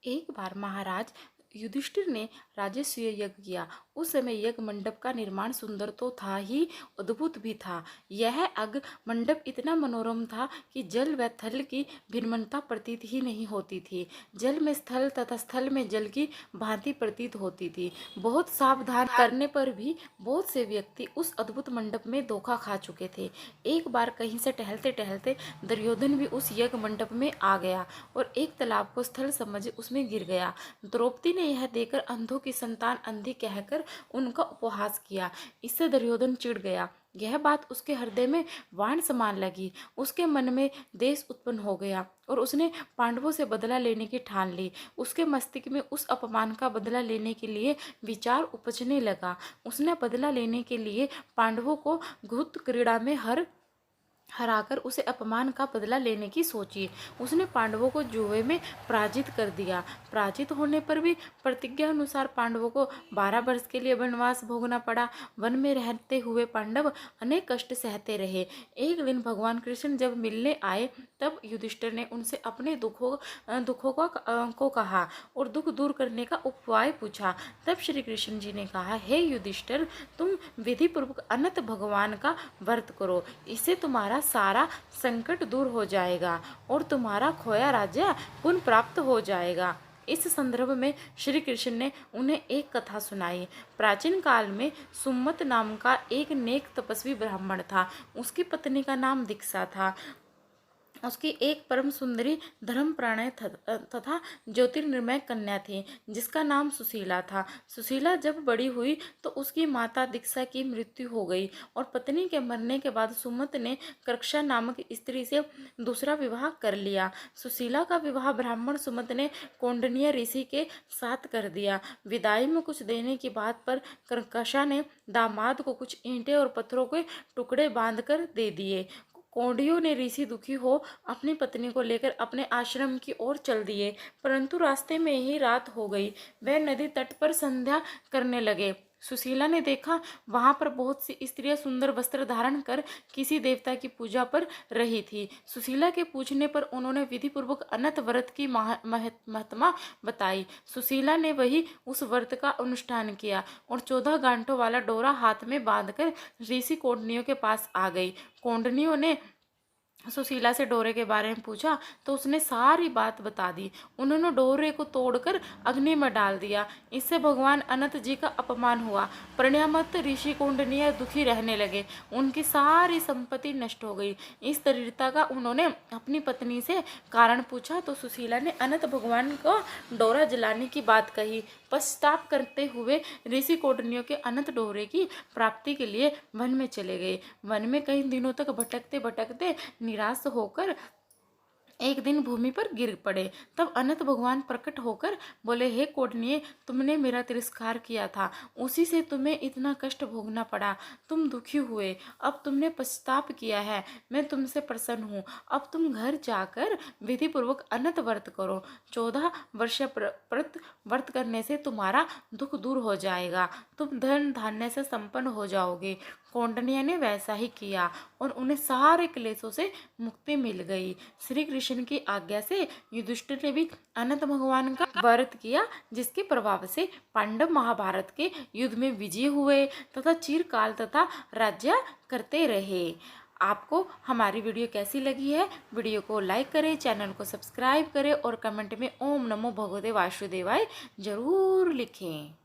एक बार महाराज युधिष्ठिर ने राजसूय यज्ञ किया। उस समय यज्ञ मंडप का निर्माण सुंदर तो था ही, अद्भुत भी था। यह अग मंडप इतना मनोरम था कि जल व थल की भिन्नता प्रतीत ही नहीं होती थी। जल में स्थल तथा स्थल में जल की भांति प्रतीत होती थी। बहुत सावधान करने पर भी बहुत से व्यक्ति उस अद्भुत मंडप में धोखा खा चुके थे। एक बार कहीं से टहलते टहलते दुर्योधन भी उस यज्ञ मंडप में आ गया और एक तालाब को स्थल समझ उसमें गिर गया। द्रौपदी ने यह देखकर अंधों की संतान अंधी कहकर उनका उपहास किया। इससे दुर्योधन चिढ़ गया। यह बात उसके हृदय में बाण समान लगी। उसके मन में द्वेष उत्पन्न हो गया और उसने पांडवों से बदला लेने की ठान ली। उसके मस्तिष्क में उस अपमान का बदला लेने के लिए विचार उपजने लगा। उसने बदला लेने के लिए पांडवों को घुत क्रीड़ा में हराकर उसे अपमान का बदला लेने की सोची। उसने पांडवों को जुए में पराजित कर दिया। पराजित होने पर भी प्रतिज्ञा अनुसार पांडवों को 12 वर्ष के लिए वनवास भोगना पड़ा। वन में रहते हुए पांडव अनेक कष्ट सहते रहे। एक दिन भगवान कृष्ण जब मिलने आए तब युधिष्ठिर ने उनसे अपने दुखों को कहा और दुख दूर करने का उपाय पूछा। तब श्री कृष्ण जी ने कहा, हे युधिष्ठिर, तुम विधि पूर्वक अनंत भगवान का व्रत करो। इससे तुम्हारा सारा संकट दूर हो जाएगा और तुम्हारा खोया राज्य पुनः प्राप्त हो जाएगा। इस संदर्भ में श्री कृष्ण ने उन्हें एक कथा सुनाई। प्राचीन काल में सुमत नाम का एक नेक तपस्वी ब्राह्मण था। उसकी पत्नी का नाम दीक्षा था। उसकी एक परम सुंदरी धर्मप्राण तथा ज्योतिर्निमय कन्या थी जिसका नाम सुशीला था। सुशीला जब बड़ी हुई तो उसकी माता दीक्षा की मृत्यु हो गई और पत्नी के मरने के बाद सुमत ने कर्क्षा नामक स्त्री से दूसरा विवाह कर लिया। सुशीला का विवाह ब्राह्मण सुमत ने कौंडिन्य ऋषि के साथ कर दिया। विदाई में कुछ देने की बात पर कर्कशा ने दामाद को कुछ ईंटें और पत्थरों के टुकड़े बांध कर दे दिए। कौंडियों ने ऋषि दुखी हो अपनी पत्नी को लेकर अपने आश्रम की ओर चल दिए, परंतु रास्ते में ही रात हो गई। वे नदी तट पर संध्या करने लगे। सुशीला ने देखा वहां पर बहुत सी स्त्रियां सुंदर वस्त्र धारण कर किसी देवता की पूजा पर रही थी। सुशीला के पूछने पर उन्होंने विधि पूर्वक अनंत व्रत की महत्मा बताई। सुशीला ने वही उस व्रत का अनुष्ठान किया और 14 गांठों वाला डोरा हाथ में बांधकर ऋषि कौंडिन्यों के पास आ गई। कौंडिन्यों ने सुशीला से डोरे के बारे में पूछा तो उसने सारी बात बता दी। उन्होंने डोरे को तोड़कर अग्नि में डाल दिया। इससे भगवान अनंत जी का अपमान हुआ। परिणामत ऋषि कौंडिन्य दुखी रहने लगे। उनकी सारी संपत्ति नष्ट हो गई। इस दरिद्रता का उन्होंने अपनी पत्नी से कारण पूछा तो सुशीला ने अनंत भगवान को डोरा जलाने की बात कही। पश्चाताप करते हुए ऋषि कौंडिन्यों के अनंत डोरे की प्राप्ति के लिए वन में चले गए। वन में कई दिनों तक भटकते भटकते निराश होकर एक दिन भूमि पर गिर पड़े। तब अनंत भगवान प्रकट होकर बोले, हे कौंडिन्य, तुमने मेरा तिरस्कार किया था, उसी से तुम्हें इतना कष्ट भोगना पड़ा। तुम दुखी हुए, अब तुमने पश्चाताप किया है, मैं तुमसे प्रसन्न हूँ। अब तुम घर जाकर विधि पूर्वक अनंत व्रत करो। 14 वर्ष व्रत करने से तुम्हारा दुख दूर हो जाएगा। तुम धन धान्य से संपन्न हो जाओगे। कौंडिन्य ने वैसा ही किया और उन्हें सारे क्लेशों से मुक्ति मिल गई। श्री कृष्ण की आज्ञा से युधिष्ठिर ने भी अनंत भगवान का व्रत किया, जिसके प्रभाव से पांडव महाभारत के युद्ध में विजयी हुए तथा चिरकाल तथा राज्य करते रहे। आपको हमारी वीडियो कैसी लगी है? वीडियो को लाइक करें, चैनल को सब्सक्राइब करें और कमेंट में ओम नमो भगवते वासुदेवाय जरूर लिखें।